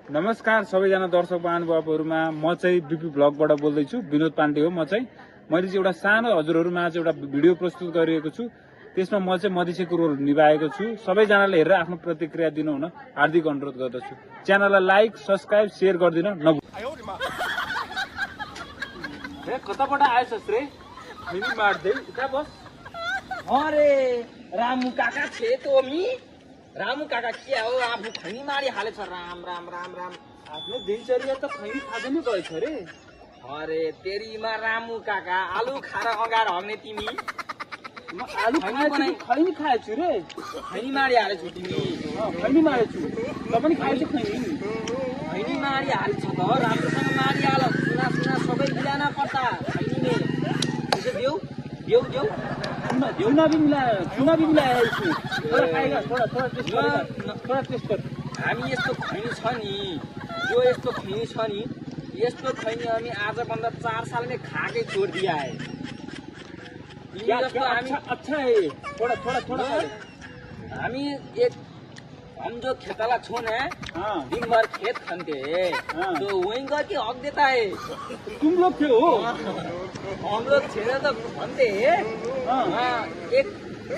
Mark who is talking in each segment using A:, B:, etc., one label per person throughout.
A: नमस्कार सबैजना दर्शक महानुभावहरुमा म चाहिँ बीपी ब्लगबाट बोल्दैछु विनोद पाण्डे हो। मैले चाहिँ एउटा सानो हजुरहरुमा आज एउटा भिडियो प्रस्तुत गरिएको छु। त्यसमा म चाहिँ मधेसीको रोल निभाएको छु। सबैजनाले हेरेर आफ्नो प्रतिक्रिया दिनु हुन हार्दिक अनुरोध गर्दछु। च्यानललाई लाइक सब्स्क्राइब शेयर गर्दिन नभुल्नु। कताबाट आएछस् रे? खैनी मार्दै उता बस।
B: अरे रामु काका छे तो मी रामु काका क्या हो आफू खैनी मारी हालेछ। राम राम राम राम
A: आफ्नो दिनचर्या त खैनी खाँदै नै गएछ रे।
B: अरे तेरीमा रामु काका आलु खाएर अगाड हग्ने तिमी।
A: म आलु खैनी खाएछु रे।
B: खैनी मारी हालेछु तिमी।
A: खैनी मारेछु। त पनि खाएछु खैनी।
B: खैनी मारी हालेछ त राम्रोसँग मारी हाल। सुना सुना सबै मिलाना पर्ता खैनीले। त्यसो देऊ देऊ देऊ
A: चुना भी मिलाया है इसमें। थोड़ा खाएगा थोड़ा टेस्ट कर।
B: हामी यस्तो खैनी छ नि जो यस्तो खैनी छ नि यस्तो खैनी हामी आजभन्दा 4 सालमै खाकै छोड दिया है।
A: जस्तो हामी अच्छा है। थोड़ा
B: हामी हम जो खेताला छो ना दिन भर खेत खनते तो वहीं का की हक देता है।
A: तुम लोग थे हो?
B: हम लोग थे तो खनते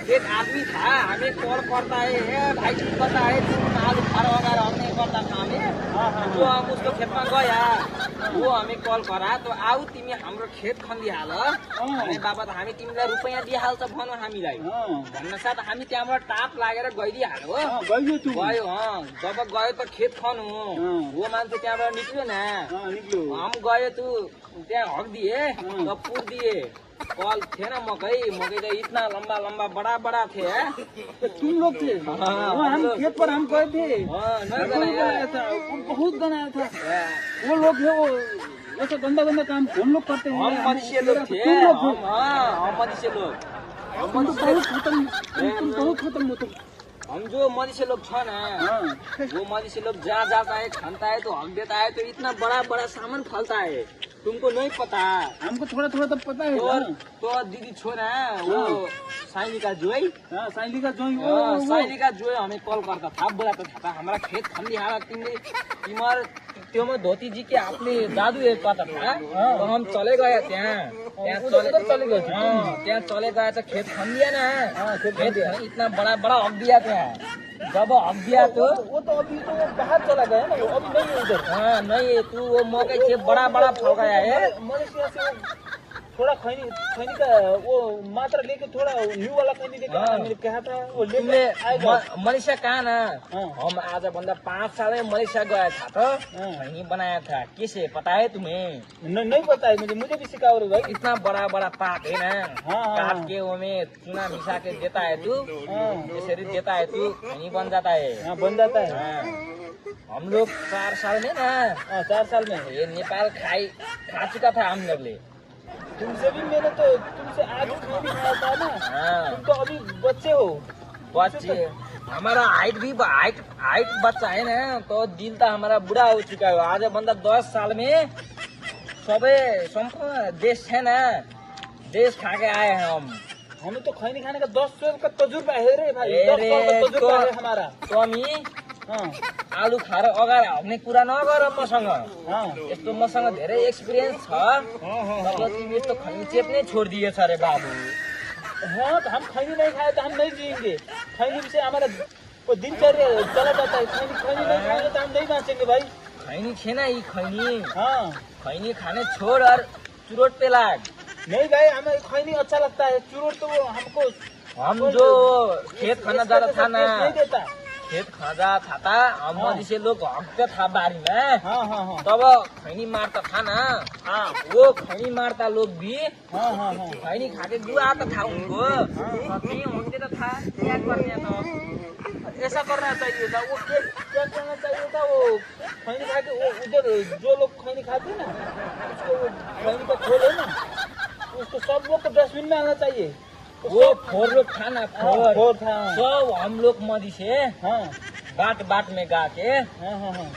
B: एक आदमी था हमें कॉल करता है भाई तुम पता है तुम आलू खारा वगैरह हम नहीं करता था हमें। तो हम उसको खेत में गया वो हमें कॉल करा तो आऊ तिमी हाम्रो खेत खनिदिहाल अनि बाबा त हामी तिमीलाई रुपैयाँ दिइहाल्छ भन हामीलाई भन्न साथ हामी त्यहाँबाट टाप लागेर गइदिहाल्यो। गयो जब गयो त खेत खनु वो मान्छे त्यहाँबाट निक्ल्यो न हम गयो तू त्यहाँ हगिदिए त पुर दिए कल थिएन मकै त इतना लंबा लंबा बड़ा बड़ा थे।
A: तुम लोग थे? हम खेत पर हम गए थे। बहुत बनाया था। वो लोग है वो ऐसा गंदा काम कौन लोग करते हैं?
B: हम मनुष्य लोग थे। हम मनुष्य लोग
A: तुम बहुत खत्म हो। तुम
B: हम जो मनुष्य लोग छ ना वो मनुष्य लोग जहाँ जाता है खानता है तो हक देता है तो इतना बड़ा बड़ा सामान फलता है। तुमको नहीं पता?
A: हमको थोड़ा तो पता है।
B: तो दीदी छोरा वो साइली का जोई
A: साइली का जोई
B: हमें कॉल करता था बोलाता था हमारा खेत खंडी हारा तिमर त्यो में धोती जी के आपने जादू एक पता था। तो हम चले गए त्यहाँ चले गए तो खेत खन दिया ना। खेत इतना बड़ा हक दिया था। जब हक दिया तो
A: वो तो अभी तो बाहर चला गया ना। अभी नहीं है उधर।
B: नहीं तू वो मौके से बड़ा फल गया है।
A: मलेशिया से थोड़ा खैनी का वो मात्रा लेके थोड़ा न्यू वाला खैनी लेके मैंने कहा था वो लेके
B: मलेशिया कहाँ ना हम आज बंदा 5 साल में मलेशिया गया था तो खैनी बनाया था। किसे पता है तुम्हें?
A: नहीं पता है मुझे भी सिखाओ रे भाई।
B: इतना बड़ा पात है ना काट के वो में चूना मिसा के देता है तू जैसे देता है तू खैनी बन जाता है।
A: बन जाता है।
B: हम लोग 4 साल में ना
A: 4 साल में
B: ये नेपाल खा चुका था हम लोग ले।
A: तुमसे भी मैंने तो तुमसे आज खैनी खाया था ना। तुम तो अभी बच्चे हो।
B: बच्चे हमारा हाइट बच्चा है ना तो दिल तो हमारा बुरा हो चुका है। आज बंदा 10 साल में सबे संपूर्ण देश है ना देश खा के आए हैं हम।
A: हमें तो खैनी खाने का 10 साल का तजुर्बा है रे भाई। 10 साल का तजुर्बा है हमारा।
B: तो हामी आलु खाएर अगाडि हग्ने कुरा नगर मसँग। यस्तो मसँग धेरै एक्सपिरियन्स छ। तब तिमी यस्तो खैनी चेप्नै छोडिदिएछ रे बाबु।
A: तो हम खैनी नहीं खाए तो हम नहीं जिएंगे। खैनी से हमारा दिनचर्या चला जाता है। खैनी नहीं खाएंगे तो हम नहीं बाँचेंगे भाई।
B: खैनी खेन यी खैनी खैनी खाने छोड़ और चुरोट पे लाग।
A: नहीं भाई हमें खैनी अच्छा लगता है। चुरोट तो वो हमको
B: हम जो खेत खाना जाता था ना
A: नहीं देता।
B: खेत खाजा था हम मधेसी लोग हकते था बारी में। तब खैनी मारता था ना वो खैनी मारता लोग भी खैनी खाके गुआता था उनको। हकते था क्या करना था ऐसा करना चाहिए था। वो
A: क्या करना चाहिए था? वो खैनी खा के वो उधर जो लोग खैनी खाते ना उसको खैनी का खोल है ना उसको सब लोग को डस्टबिन में आना चाहिए।
B: वो फोर लोग था ना फोर
A: था
B: सब हम लोग मधेसी बाट में गा के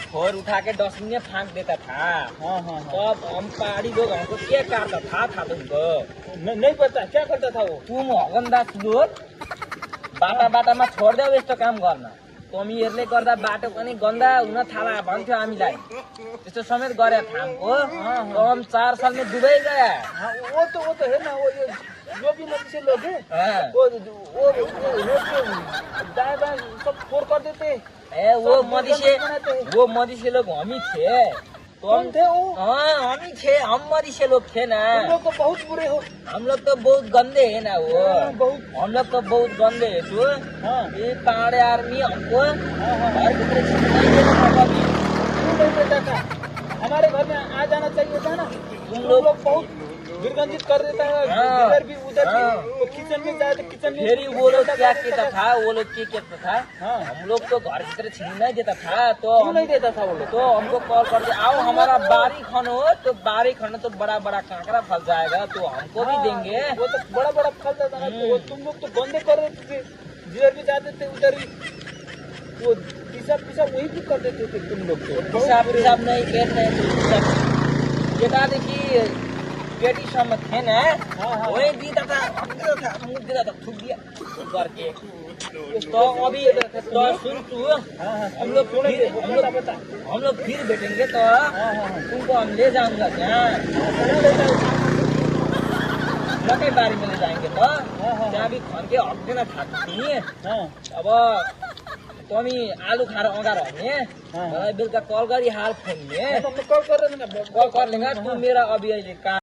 B: फोर उठा के डस्टबिन में फाँक देता था। तब हम पहाड़ी लोग हमको क्या करता था तुमको?
A: नहीं पता क्या करता था वो।
B: तुम हगनदास लोग बाटा में छोड़ दो यस्तो काम गर्न। कमीहरूले गर्दा बाटो पनि गन्दा हुन थाला भन्थ्यो हामीलाई त्यस्तो समेत गरे थामको हम 4 साल में दुबई गया
C: हाँ, वो तो है ना, वो ये जो भी नदी से लोग हैं
B: हाँ।
C: वो रोड के दाएं बाएं सब फोड़ कर देते हैं।
B: वो मधेसी लोग हम ही थे तो
C: कौन थे वो?
B: हाँ हम ही थे, हम मधेसी लोग थे ना।
C: तुम लोग तो बहुत बुरे हो।
B: हम लोग तो बहुत गंदे है ना वो,
C: बहुत।
B: हम लोग तो बहुत गंदे है तो
C: हाँ
B: ये पहाड़ी आर्मी हमको
C: हाँ।
B: घर के तरह छूट नहीं देता था कभी।
C: क्यों नहीं देता था? हमारे घर में आ जाना चाहिए था ना। तुम लोग बहुत दुर्गंधित कर देता है,
B: हाँ।
C: इधर भी उधर
B: हाँ।
C: भी। तो किचन में जाए तो किचन में
B: फिर वो लोग क्या कहता था, वो लोग क्या कहता था,
C: हाँ।
B: हम लोग तो घर की तरह छीन नहीं देता था तो
C: क्यों नहीं देता था वो लोग?
B: तो हमको कॉल कर दिया, आओ हमारा बारी खनो, तो बारी खनो तो बड़ा बड़ा कांकरा फल जाएगा तो हमको भी देंगे।
C: वो तो बड़ा बड़ा फल जाता था। तो तुम लोग तो गंदे कर देते थे, जिधर भी जाते थे उधर ही वो पिसाब वही भी कर देते थे तुम लोग तो।
B: पिसाब नहीं कहते जगह देखी पेटीसम्म थे ना
C: हाँ।
B: वही देता था, मुख देता था, थूक दिया करके। तो अभी तो सुन तू,
C: हाँ।
B: हम लोग फिर बैठेंगे तो तुमको हम ले जाऊंगा क्या मकई बारी में ले जाएंगे तो त्यहाँ भी खन के हक देना खाती थी। अब तमी आलू खाएर अगार भने मलाई बेलुका कल गरी हाल फोन में
C: कॉल कर रहे थे ना।
B: कल कर लेगा तू मेरा अभी अहिले काम